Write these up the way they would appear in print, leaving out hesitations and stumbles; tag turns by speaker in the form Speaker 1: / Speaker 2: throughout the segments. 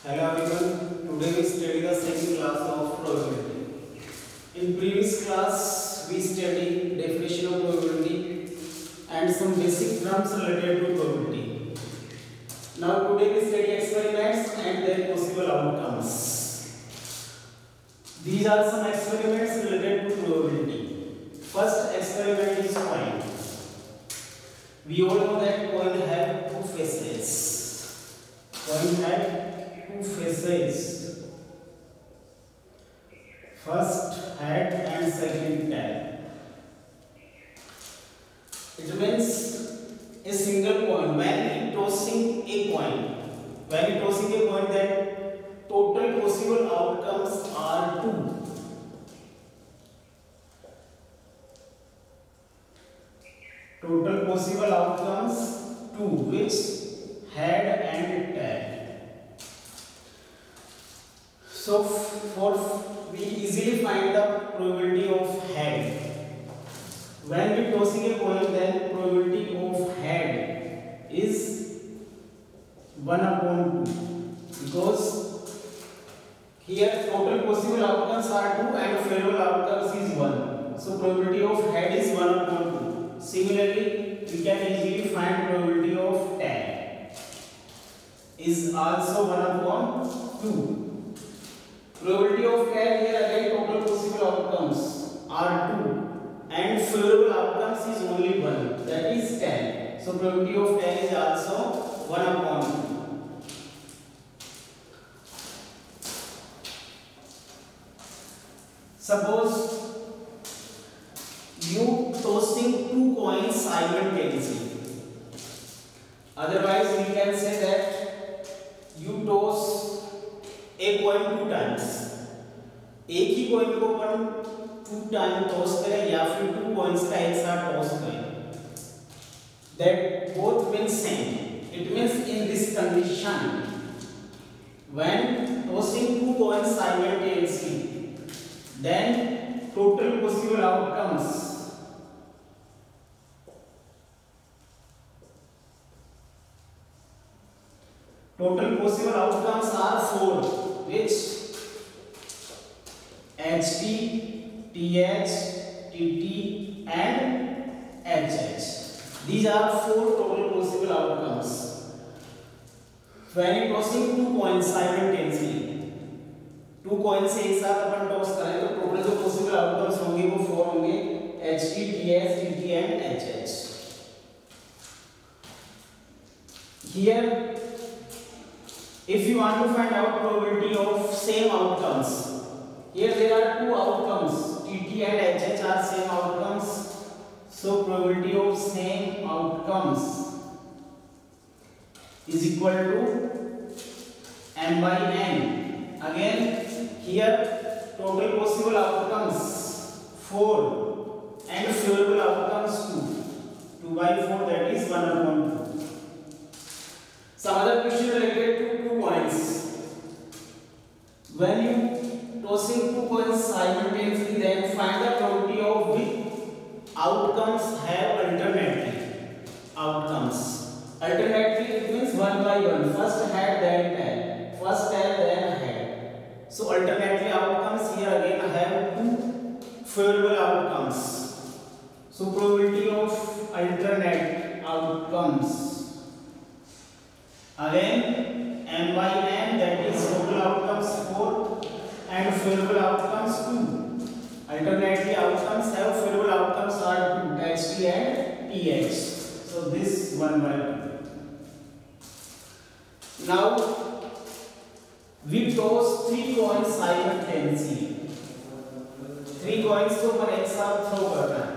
Speaker 1: Hello everyone. Today we study the second class of probability. In previous class we studied definition of probability and some basic terms related to probability. Now today we study experiments and their possible outcomes. These are some experiments related to probability. First experiment is coin. We all know that coin have two faces. Coin have two faces. First head and second tail. It means a single coin. When tossing a coin, then total possible outcomes are two. Total possible outcomes two, which head and tail. So we easily find the probability of head. When we tossing a coin, then probability of head is 1/2, because here total possible outcomes are 2 and favorable outcomes is 1. So probability of head is 1/2. Similarly, we can easily find probability of tail is also 1/2. Probability of tail here again total possible outcomes are 2 and favorable outcomes is only 1, that is 10. So probability of tail is also 1/2. Suppose you tossing two coins simultaneously. Otherwise we can say that you toss एक coin 2 times. एक ही coin को अपन 2 time toss करें या फिर 2 coins का एक साथ toss करें, that both means same. It means in this condition, when tossing 2 coins simultaneously, then total possible outcomes are 4, which HT, TH, TT and HH. These are 4 total possible outcomes. When tossing 2 coins simultaneously, 2 coins से एक साथ अपन toss करें तो total जो possible outcomes होंगे वो 4 होंगे, HT, TH, TT and HH. Here if you want to find out probability of same outcomes, here there are 2 outcomes, TT and HH are same outcomes. So probability of same outcomes is equal to m by n. Again here total possible outcomes 4 and favorable outcomes 2. 2 by 4, that is 1/2. Some other question related to 2 coins. When you tossing 2 coins simultaneously, then find the probability of which outcomes have alternately. Outcomes alternately, it means 1 by 1. First head, then tail. First tail, then head. So alternately outcomes here again have 2 favorable outcomes. So probability of alternate outcomes again m by n, that is total outcomes 4 and favorable outcomes 2. Alternately outcomes have favorable outcomes are 2, HT and TH. So this 1 by 2. Now we toss 3 coins simultaneously. 3 coins को पर एक साथ throw करना है.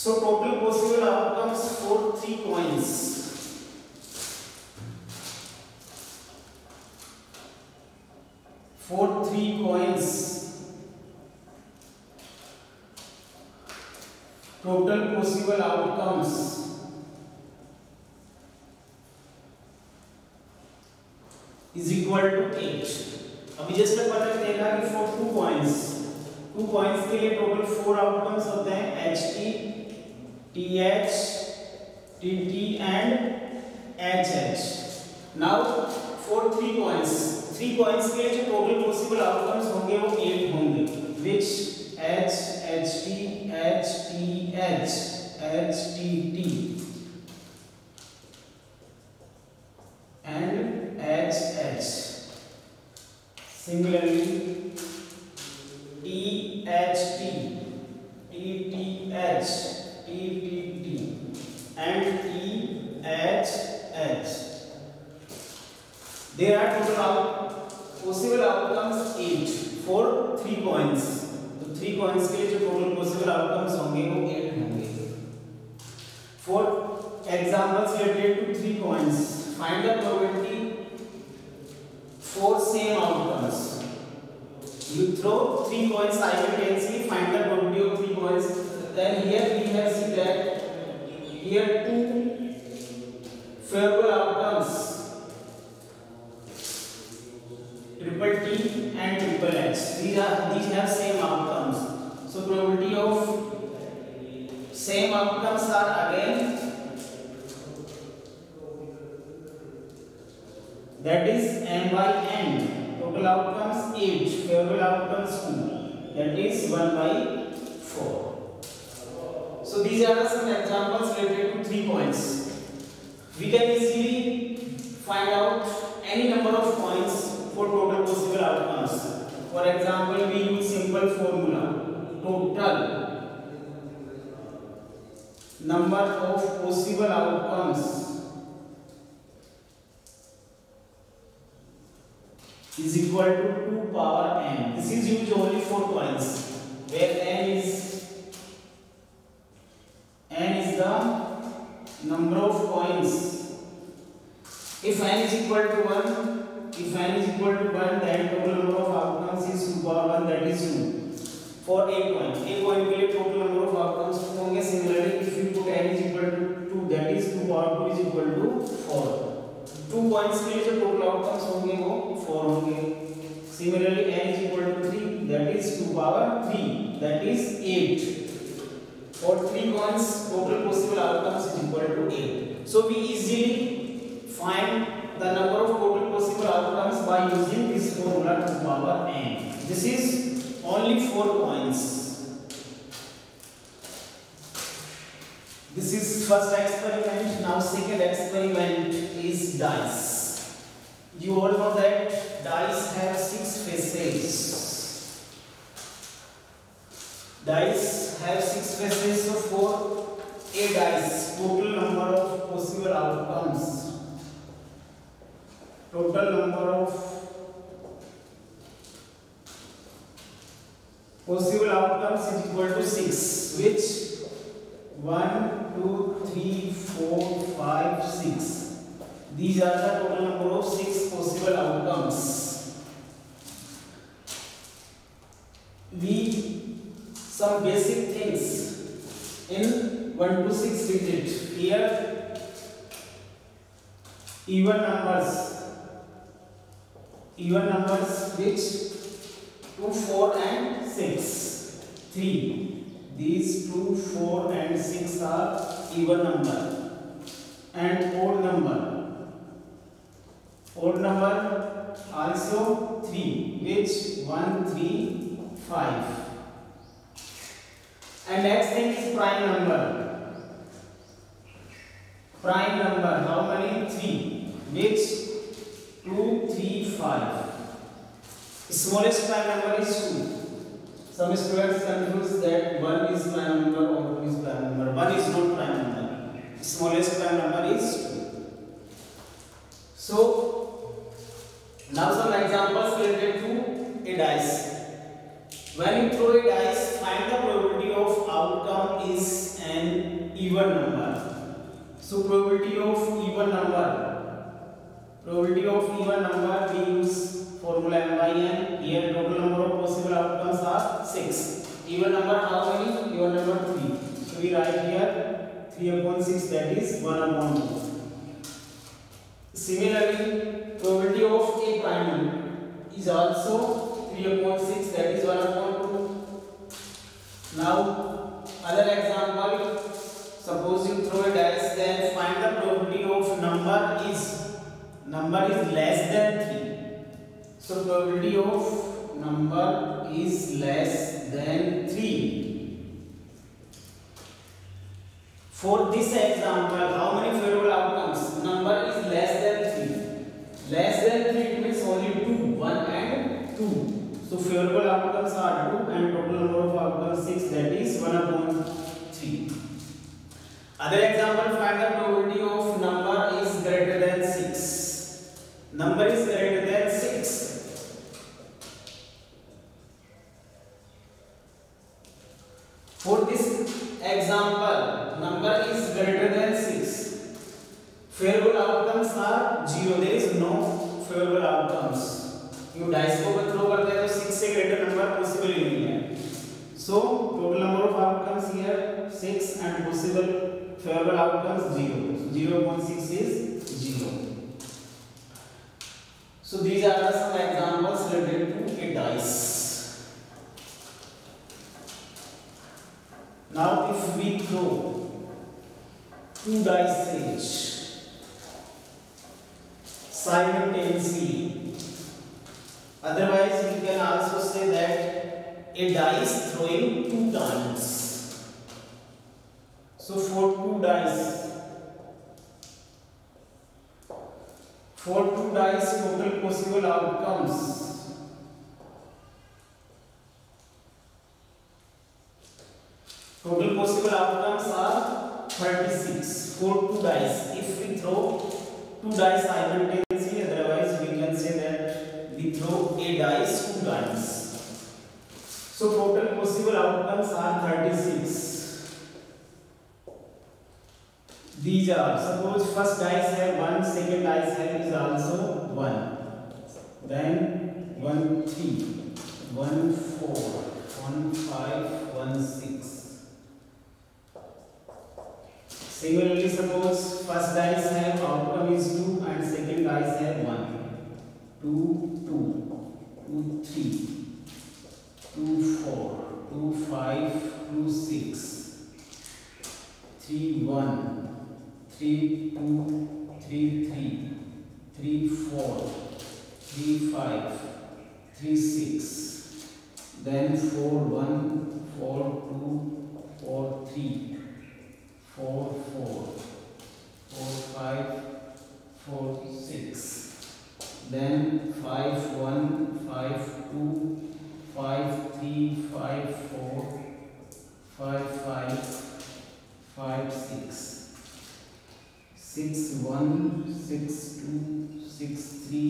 Speaker 1: So total possible outcomes for 3 coins. For 3 coins, total possible outcomes is equal to 8. अभी just पता चलेगा कि for 2 coins के लिए टोटल 4 आउटकम्स होते हैं, HT, TH, TT and HH. Now for 3 points, 3 points के लिए जो टोटल पॉसिबल आउटकम्स होंगे वो 8 होंगे, which H H T H T H H T T and H H. Similarly, T H T T T H T T T and T H H. There are total possible outcomes 8 for 3 points. तो 3 points के लिए जो total possible outcomes होंगे वो 8 होंगे. For examples related to 3 points, find the probability for same outcomes. You throw 3 points simultaneously, find the probability of 3 points. Then here we have seen that here 2 favorable outcomes, triple T and triple H. These have same outcomes. So probability of same outcomes are again, that is m by n. Total outcomes 8, favorable outcomes 2. That is 1 by 4. So these are some examples related to 3 points. We can easily find out any number of points for total possible outcomes. For example, we use simple formula: total number of possible outcomes is equal to 2 power n. This is used only for points, where n is the number of points. If n is equal to 1, then total number of outcomes is 2 power 1, that is 2. For a point के लिए total number of outcomes 2 होंगे. Similarly, if you put n is equal to 2, that is 2 power 2 is equal to 4. 2 points के लिए जो total outcomes होंगे वो 4 होंगे. Similarly, n is equal to 3, that is 2 power 3, that is 8. For 3 points, total possible outcomes is equal to 8. So we easily find the number of total possible outcomes by using this formula 2 power n. This is only 4 points. This is first experiment. Now second experiment is dice. You all know that dice have 6 faces. Dice have 6 faces. So for a dice, total number of possible outcomes, total number of possible outcomes is equal to 6, which 1 2 3 4 5 6. These are the total number of 6 possible outcomes. We some basic things in 1 to 6 digit. Here even numbers which 2 4 and 6 3. These 2 4 and 6 are even number. And odd number also 3, which 1 3 5. And next thing is prime number. Prime number, how many? 3, which 2 3 5. Smallest prime number is 2. Some students confuse that 1 is prime number or 2 is prime number. 1 is not prime number. Smallest prime number is 2. So now some examples related to a dice. When you throw a dice, find the probability of outcome is an even number. So probability of even number, we use formula m by n. Here total number of possible outcomes are 6. Even number how many? Even number 3. So we write here 3 upon 6, that is 1 upon 2. Similarly, probability of a prime is also 3 upon 6, that is 1 upon 2. Now other example, suppose you throw a dice, then find the probability of number is number is less than 3. So probability of number is less than 3. For this example, how many favorable outcomes? Number is less than 3. Less than 3 means only 2, 1 and 2. So favorable outcomes are 2 and total number of outcomes 6, that is 1 upon 3. Other example, find the probability of number is greater than 6. Number is greater than 6. For this example, number is greater than 6. Favorable outcomes are 0. There is no favorable outcomes. You dice को throw करते हैं तो 6 से greater number possible ही नहीं है. So total number of outcomes here 6 and possible favorable outcomes 0. So 0.6 is 0. So these are the some examples related to a dice. Now if we throw 2 dice each simultaneously, otherwise we can also say that a dice throwing 2 times. So for 2 dice total possible outcomes are 36 for 2 dice. If we throw 2 dice simultaneously, otherwise we can say that we throw a dice 2 times. So total possible outcomes are 36. These are, suppose first dice have 1, second dice have is also 1. Then 1 3, 1 4, 1 5, 1 6. Similarly, suppose first dice have outcome is 2 and second dice have 1. 2 2, 2 3, 2 4, 2 5, 2 6, 3 1. 3 2, 3 3, 3 4, 3 5, 3 6, then 4 1, 4 2, 4 3, 4 4, 4 5, 4 6, then 5 1, 5 2, 5 3, 5 4, 5 5, 5 6. 6 1, 6 2, 6 3,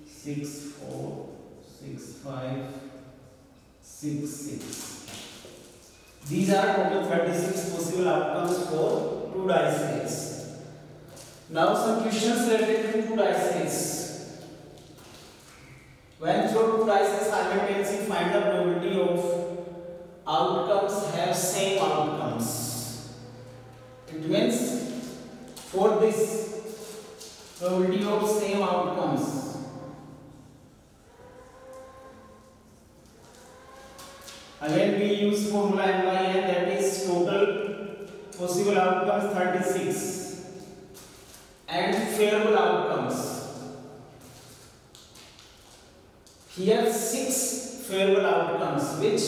Speaker 1: 6 4, 6 5, 6 6. These are total 36 possible outcomes for 2 dice race. Now some questions related to 2 dice race. When throw 2 dice simultaneously, find the probability of outcomes have same outcomes. It means for this probability of same outcomes, again we use formula n by n, that is total possible outcomes 36 and favorable outcomes. Here 6 favorable outcomes, which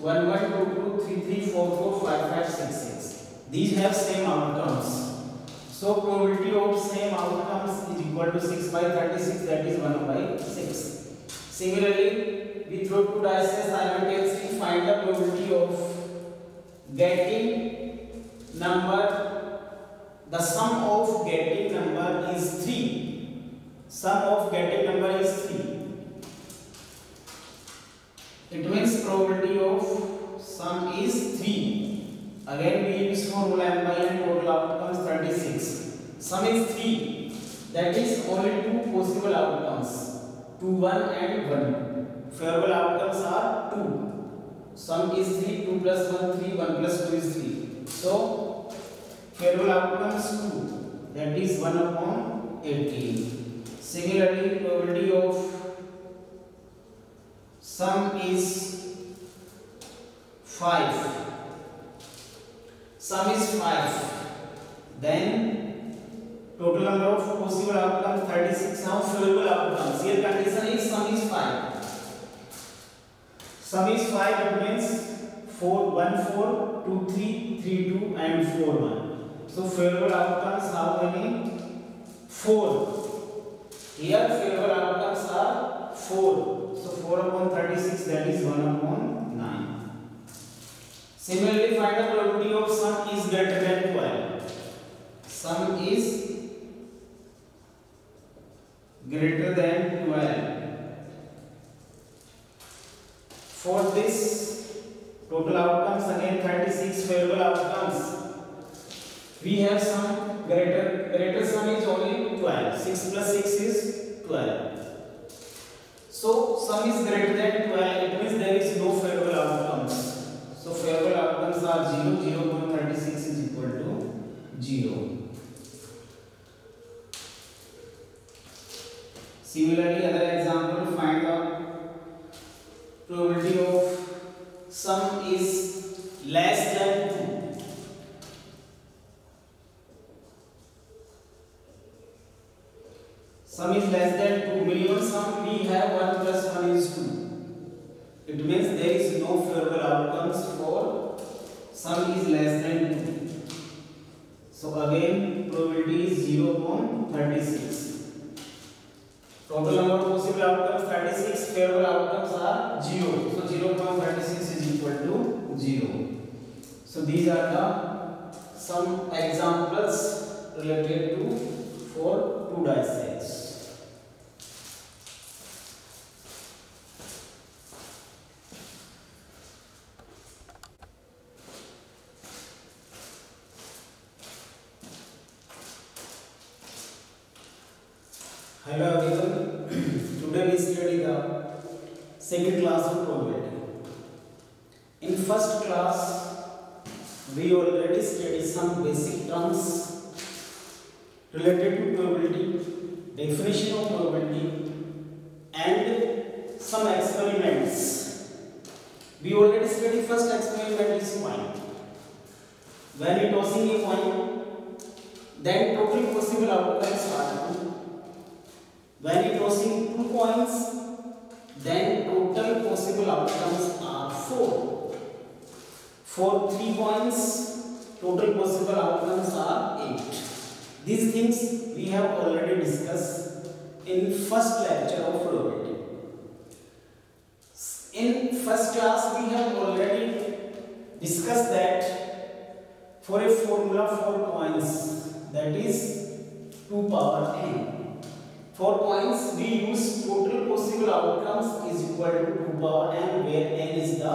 Speaker 1: 1 1 2 2 3 3 4 4 5 5 6 6. These have same outcomes. So probability of same outcomes is equal to 6 by 36, that is 1 by 6. Similarly, we throw 2 dice simultaneously, find the probability of getting number, the sum of getting number is 3. Sum of getting number is 3. It means probability of sum is 3. Again we use formula m by n, total outcomes 36. Sum is 3. That is only 2 possible outcomes. 2 1 and 1. Favorable outcomes are 2. Sum is 3. 2 plus 1 3. 1 plus 2 is 3. So favorable outcomes 2. That is 1 upon 18. Similarly, probability of sum is 5. Sum is 5. Then total number of possible outcomes Sum is 5, it means 4, 1, 4, 2, 3, 3, 2 and 4, 1. So favorable outcomes how many? 4. Here favorable outcomes are 4. So 4 upon 36, that is 1 upon 9. Similarly, find the probability of sum is greater than 12. Sum is greater than 12. For this, total outcomes again 36 favorable outcomes. We have some greater sum is only 12. 6 plus 6 is 12. So sum is greater than 12. It means there is no favorable outcomes. So favorable outcomes are 0. 0.36 is equal to 0. Similarly, other example, find the probability of sum is less than 2. Sum is less than 2. Minimum sum we have 1 plus 1 is 2. It means there is no favorable outcomes for sum is less than 2. So again probability is 0.36. Total number of possible outcomes 36, favorable outcomes are 0. So 0.36 is equal to 0. So these are the some examples related to for 2 dice sets. Hello everyone. Today we study the second class of probability. In first class we already studied some basic terms related to probability, definition of probability and some experiments. We already studied first experiment is coin. When you tossing a coin, then total possible outcomes are 2. When you tossing 2 coins, then total possible outcomes are 4. For 3 coins, total possible outcomes are 8. These things we have already discussed in first lecture of probability. In first class, we have already discussed that for a formula for coins, that is 2 power n. For coins, we use total possible outcomes is equal to 2 power n, where n is the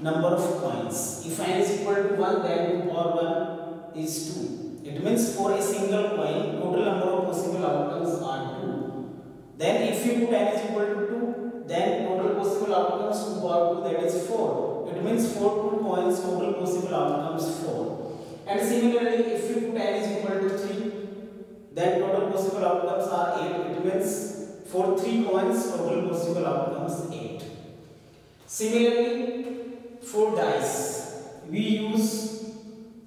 Speaker 1: number of coins. If n is equal to 1, then 2 power 1 is 2. It means for a single coin, total number of possible outcomes are 2. Then if you put n is equal to 2, then total possible outcomes 2 power 2, that is 4. It means for 2 coins, total possible outcomes 4. And similarly, if you put n is equal to 3, then total possible outcomes are 8. It means for 3 coins, total possible outcomes 8. Similarly, for dice, we use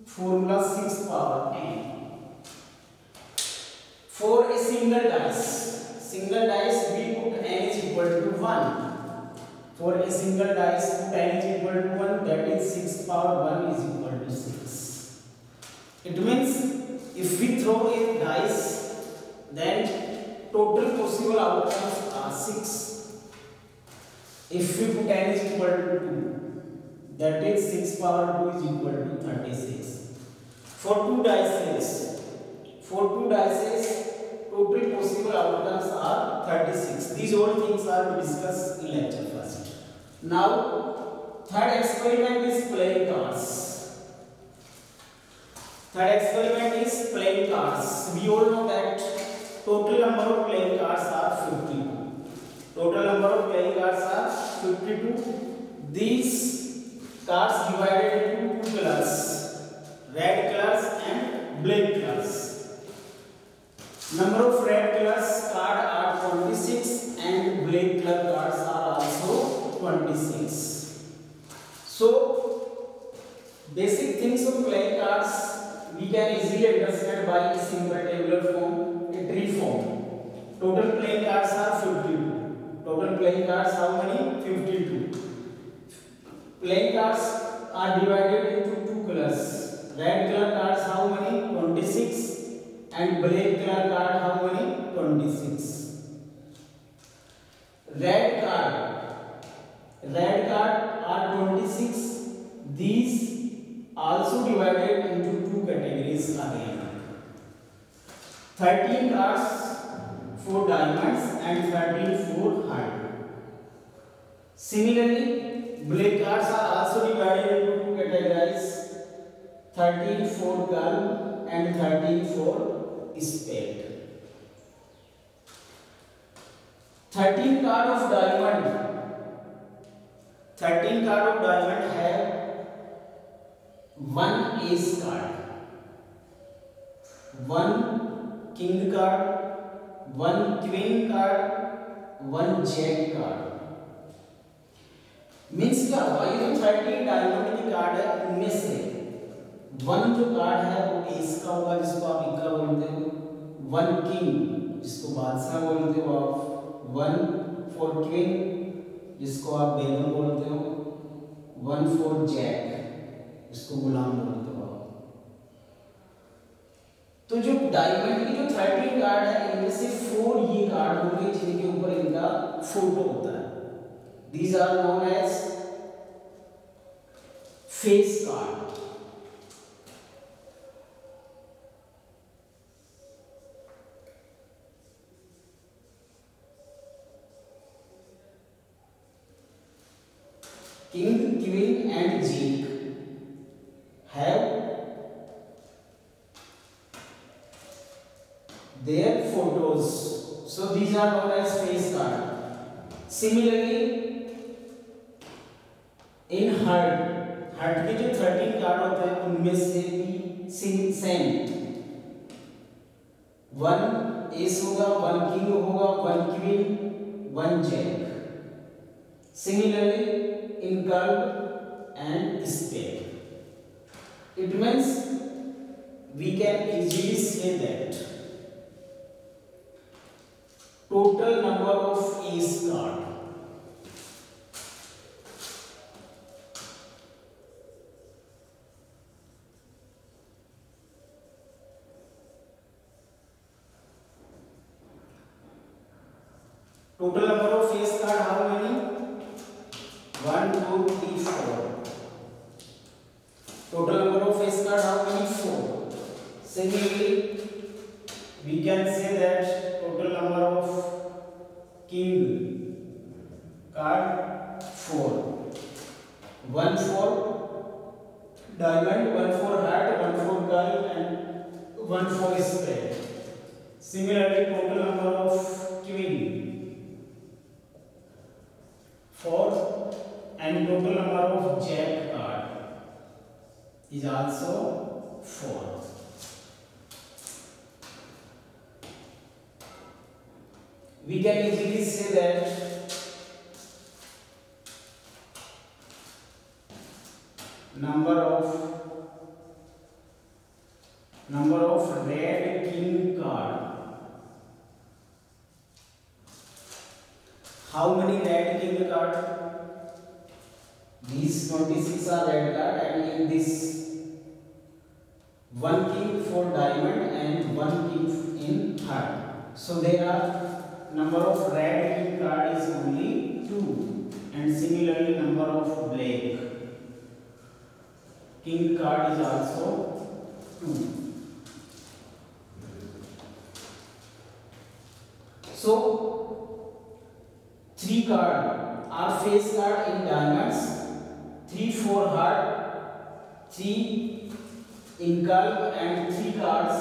Speaker 1: formula 6 power n. For a single dice we put n is equal to 1. For a single dice, put n is equal to 1, that is 6 power 1 is equal to 6. It means if we throw a dice, then total possible outcomes are 6. If we put n is equal to 2, that is 6 power 2 is equal to 36. For 2 dices, total possible outcomes are 36. These all things are to discuss in lecture first. Now, third experiment is playing cards. Third experiment is playing cards. We all know that total number of playing cards are 52. Total number of playing cards are 52. These cards divided into 2 colors, red colors and black colors. Number of red colors cards are 26 and black color cards are also 26. So, basic things of playing cards we can easily understand by a simple tabular form, a tree form. Total playing cards are 52. Total playing cards how many? 52. Playing cards are divided into two colors. Red color cards how many? 26. And black color card how many? 26. Red card are 26. These also divided into two categories again. 13 cards for diamonds and 13 for heart. Similarly, black cards are also divided into two categories. 13 for girl and 13 for spade. 13 card of diamond. 13 card of diamond have one ace card, one king card, one queen card, one jack card. Means क्या हुआ? ये जो 13 diamond की card है उनमें से one जो card है वो एस का होगा जिसको आप इक्का बोलते हो, वन किंग जिसको बादशाह बोलते हो आप, वन फॉर क्वीन जिसको आप बेगम बोलते हो, वन फॉर जैक जिसको गुलाम बोलते हो आप। तो जो डायमंड की जो 13 कार्ड है इनमें से 4 ये कार्ड होंगे जिनके ऊपर इनका फोटो होता है। These are known as face card. King, queen and jack have their photos. So these are known as face card. Similarly, in heart के जो 13 कार्ड होते हैं उनमें से भी सेम, वन एस होगा, वन किंग होगा, one queen, one jack. Similarly, in curve and spade, it means we can easily say that total number of ace card total number of face card how many? 1 2 3 4. Total number of face card how many? 4. Similarly, we can say that total number of king card 4. 1 for diamond, 1 for heart, 1 for girl and 1 for spade. Similarly, total number of queen 4 and total number of jack card is also 4. We can easily say that number of red king card. How many red king card? These 26 are red card, and in this one king for diamond and one king in heart. So there are number of red king card is only 2, and similarly number of black king card is also 2. So 3 card are face card in diamonds, 3 for heart, 3 in curve and 3 cards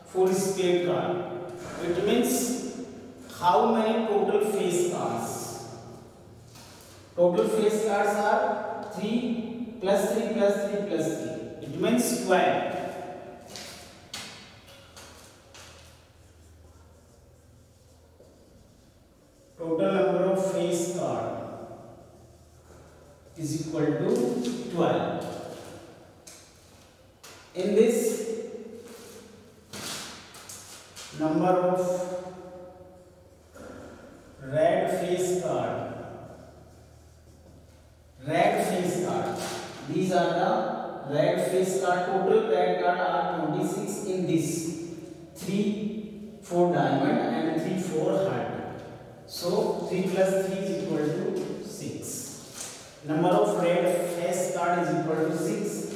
Speaker 1: for spade card. It means how many total face cards? Total face cards are 3 plus 3 plus 3 plus 3. It means 12. Total number of face card is equal to 12. In this, number of red face These are the red face card. Total red card are 26 in this 3 4 diamond and 3 4 heart. So 3 plus 3 is equal to 6. Number of red face card is equal to 6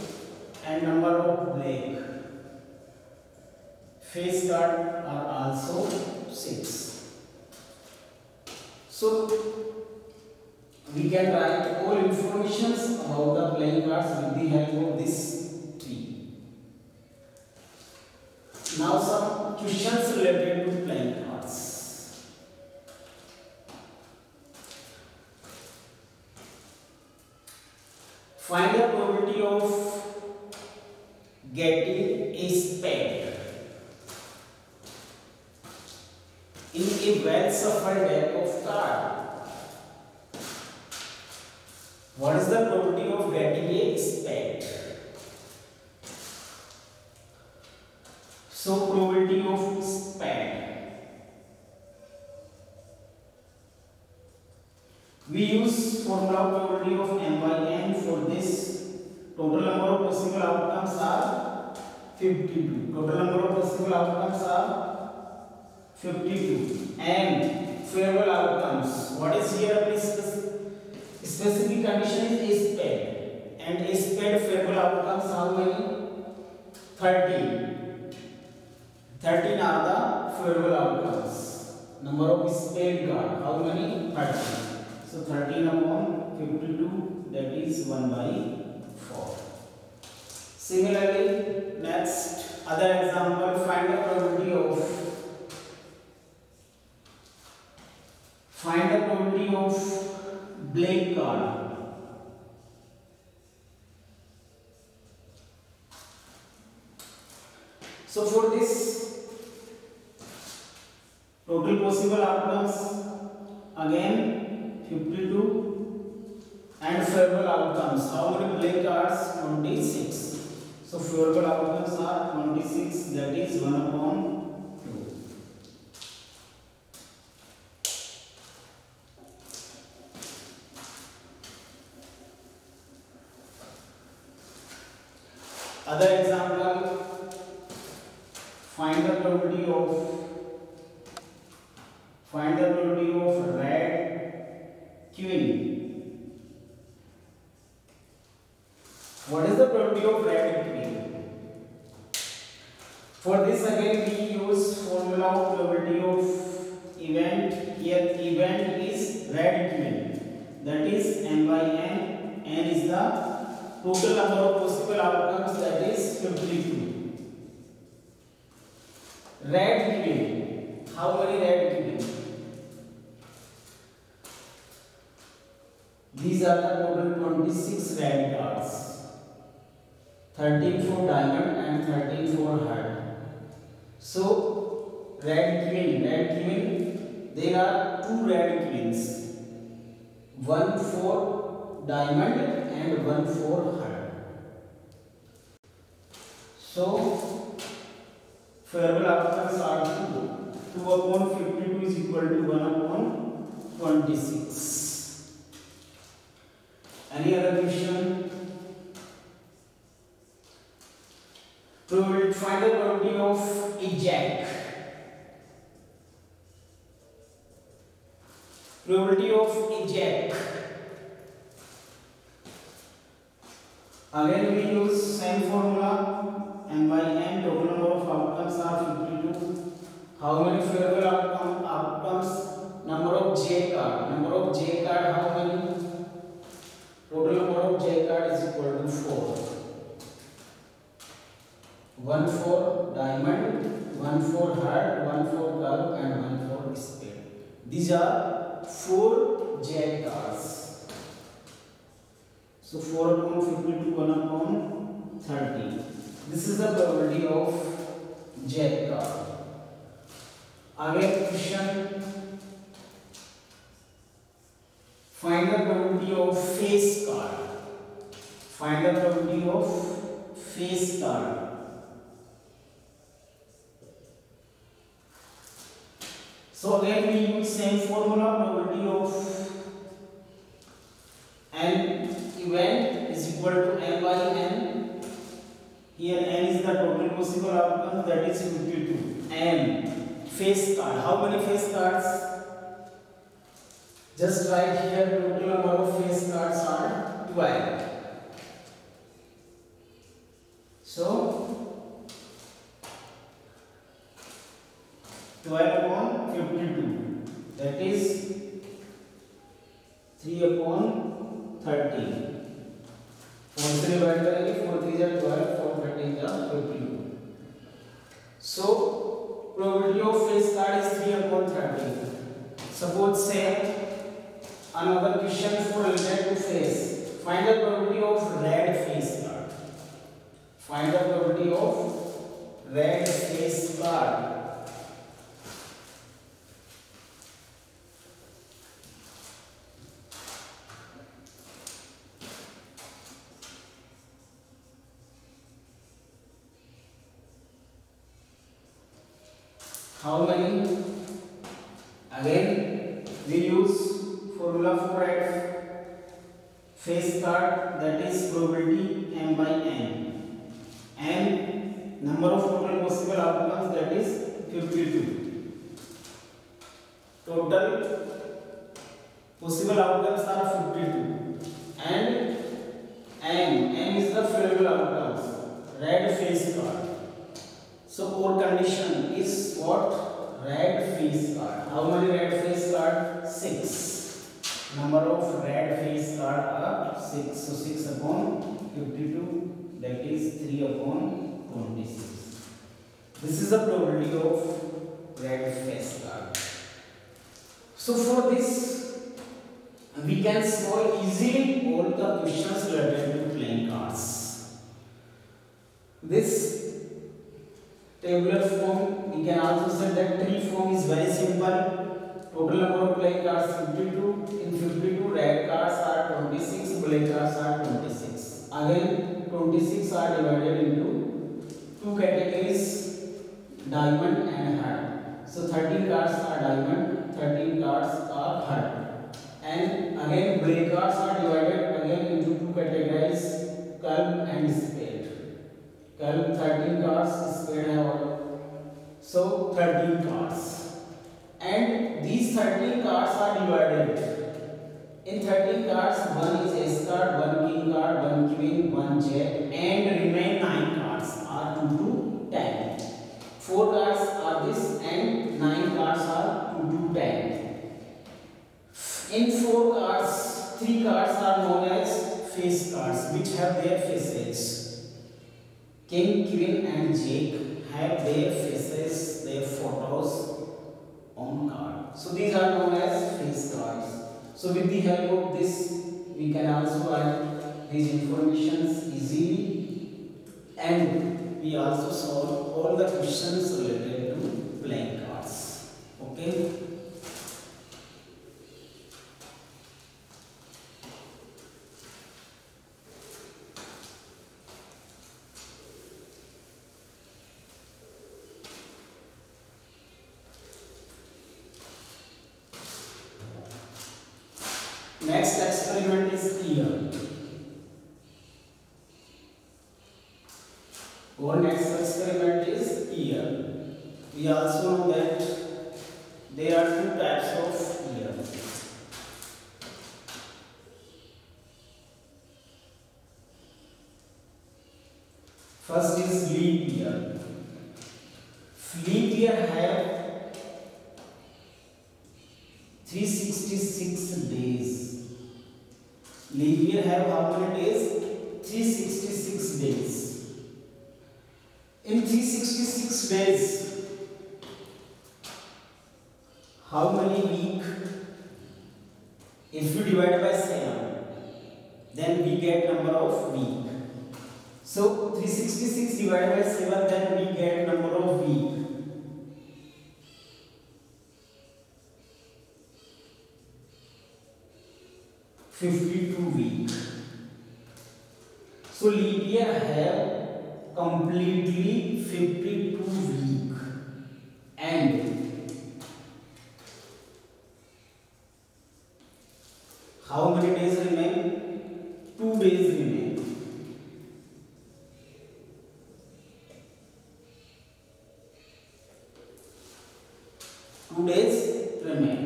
Speaker 1: and number of black face card are also 6. So we can write all informations about the playing cards with the help of this tree. Now some questions related to playing cards. Find the probability of getting a spade in a well shuffled deck of cards. What is the probability of getting a spade? So probability of spade. We use formula probability of m by n for this. Total number of possible outcomes are 52. Total number of possible outcomes are 52. And favorable outcomes. What is here? Specific condition is a spade. And a spade favorable outcomes how many? 13. 13 are the favorable outcomes. Number of spade card. How many? 13. So 13 upon 52, that is 1 by 4. Similarly, next other example, find the probability of black card. So for this, total possible outcomes again 52 and favorable outcomes. How many black cards? 26. So favorable outcomes are 26, that is 1 upon 2. Other example, find the probability of red queen. What is the probability of red queen? For this again we use formula of probability of event. Here event is red queen, that is m by n. N is the total number of possible outcomes, that is 52. Red queen. How many red queen? These are the total 26 red cards. 13 for diamond and 13 for heart. So red queen, there are 2 red queens. 1 for diamond and 1 for heart. So favorable outcomes are 2 upon 52 is equal to 1 upon 26. Any other question? Find the probability of a jack. Probability of a jack. Again we use same formula, m by n. Total number of outcomes are 52. How many favorable outcomes? Number of j card. Number of j card how many? Total number of j card is equal to 4. 1 for diamond, 1 for heart, 1 for curve and 1 for spade. These are 4 jack cards. So 4 upon 52, 1 upon 30. This is the probability of jack card. Again question. Find the probability of face card. Find the probability of face card. So again we use same formula, probability of an event is equal equal to m by n. Here n is the total possible outcome, that is 52. M face card. How many face cards? Just write here total number of face cards are 12. So 12 upon 52, that is 3 upon 30. 4 से divide करेंगे, 4 3 जा 12, 4 13 जा 52. So probability of face card is 3 upon 30. Suppose say another question for related to face. Find the probability of red face card. Find the probability of red face card. How many? Again we use formula for red face card, that is probability m by n, and number of total possible outcomes, that is 52. Total possible outcomes are 52, and n is the favorable outcomes, red face card. So our condition is what? Red face card. How many red face card? 6. Number of red face card are 6. So 6 upon 52, that is 3 upon 26. This is the probability of red face card. So for this we can solve easily all the questions related to playing cards. This tabular form, we can also say that tree form is very simple. Total number of playing cards 52. In 52, red cards are 26, black cards are 26. Again, 26 are divided into two categories, diamond and heart. So 13 cards are diamond, 13 cards are heart. And again, black cards are divided again into two categories, curve and spade. Curve 13 cards, spade have all. So 13 cards. And these 13 cards are divided. In 13 cards, one is ace card, one king card, one queen, one jack, and remain 9 cards are 2 to 10. 4 cards are this, and 9 cards are 2 to 10. In 4 cards, 3 cards are known as face cards, which have their faces. King, queen and jack have their faces, their photos on card. So these are known as face cards. So with the help of this, we can also add these informations easily, and we also solve all the questions related to playing cards. Okay. Next experiment is here. Our next experiment is here. We also know that there are two types of year. First is leap year. Leap year have 366 days. Leap year have how many days? 366 days. In 366 days, how many weeks? If we divide by 7, then we get number of week. So 366 divided by 7, then we get number of week. week. So leap year have completely 52 week, and how many days remain? 2 days remain. 2 days remain.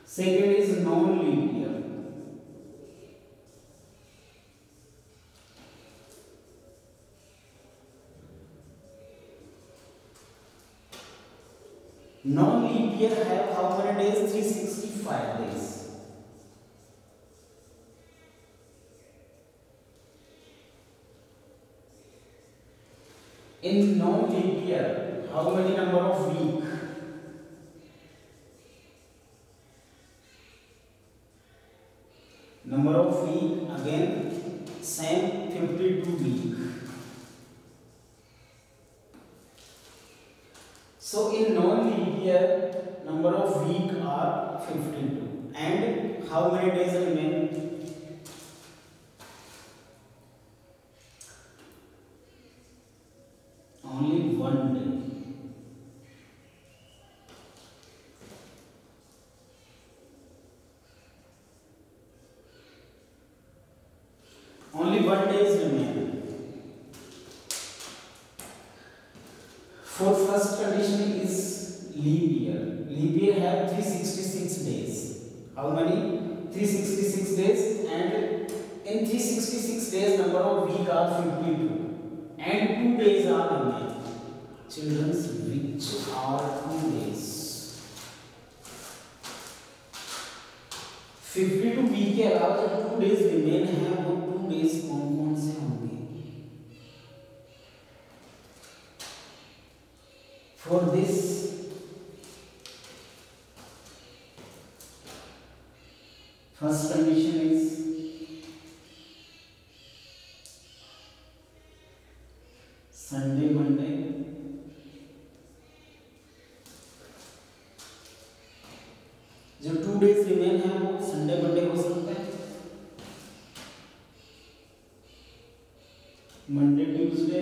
Speaker 1: Second is non-leap year. Non-leap year have how many days? 365 days. In non-leap year, how many number of week? Number of week again same 52 week. So in non-leap year number of week are 52 and how many days remain? Only 1 day. Only 1 day remain. For first condition is leap year. Leap year have 366 days. How many? 366 days, and in 366 days number of week are 52 and 2 days are remain. Children's, which are 2 days? 52 week के अलावा जो 2 days remain हैं वो 2 days कौन कौन से होंगे? For this first condition is Sunday, Monday. जो 2 डेज रिमेन है वो संडे मंडे हो सकता है, Monday Tuesday,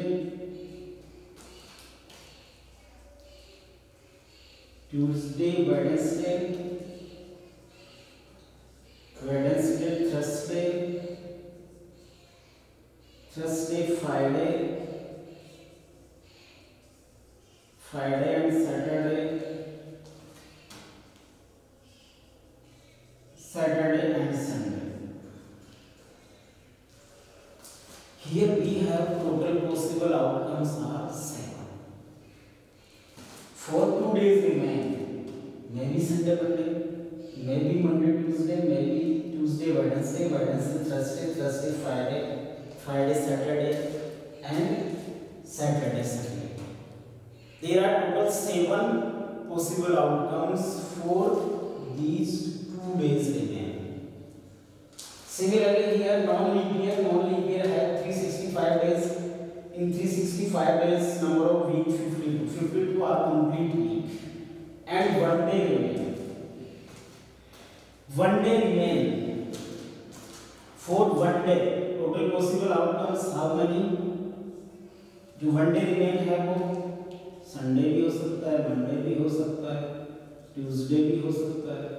Speaker 1: Tuesday Wednesday, Wednesday Thursday, Thursday Friday, Friday and Saturday, Saturday and Sunday. Here we have total possible outcomes are 7. For 2 days remain. Maybe Sunday, Monday, maybe Monday, Tuesday, maybe Tuesday, Wednesday, Wednesday, Thursday, Thursday, Friday, Friday, Saturday, and Saturday, Sunday. There are total 7 possible outcomes for these 2 days remain. Similarly here non-leap year have 365 days. In 365 days number of week 52. 52 are complete week and 1 day remain. 1 day remain. For 1 day total possible outcomes how many? जो 1 day remain है वो Sunday भी हो सकता है, Monday भी हो सकता है, ट्यूसडे भी हो सकता है,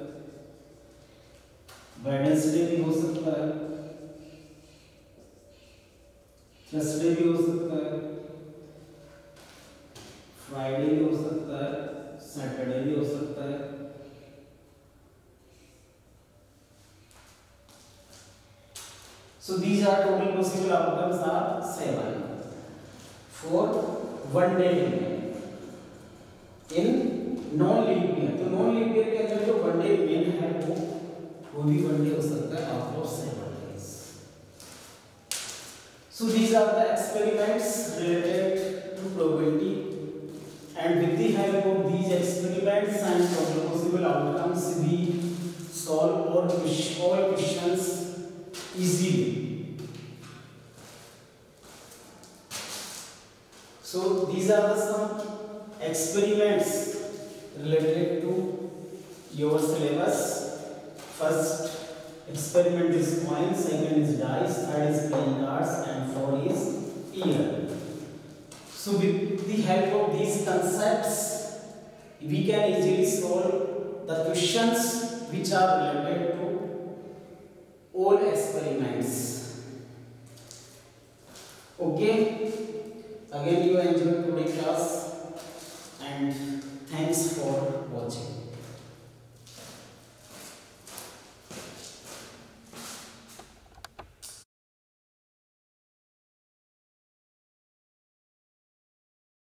Speaker 1: वेडनेसडे भी हो सकता है, थर्सडे भी हो सकता है, फ्राइडे भी हो सकता है, सैटरडे भी हो सकता है. So these are total possible outcomes are 7 for 1 day in non-leap year. तो non-leap year के अंदर जो 1 day remain है वो भी 1 day हो सकता है out of 7 days. So these are the experiments related to probability, and with the help of these experiments and total possible outcomes we solve all questions easily. So these are the some experiments related to your syllabus. First experiment is coin, second is dice, third is playing cards, and fourth is ear. So with the help of these concepts we can easily solve the questions which are related to all experiments. Okay, again you enjoyed today's class.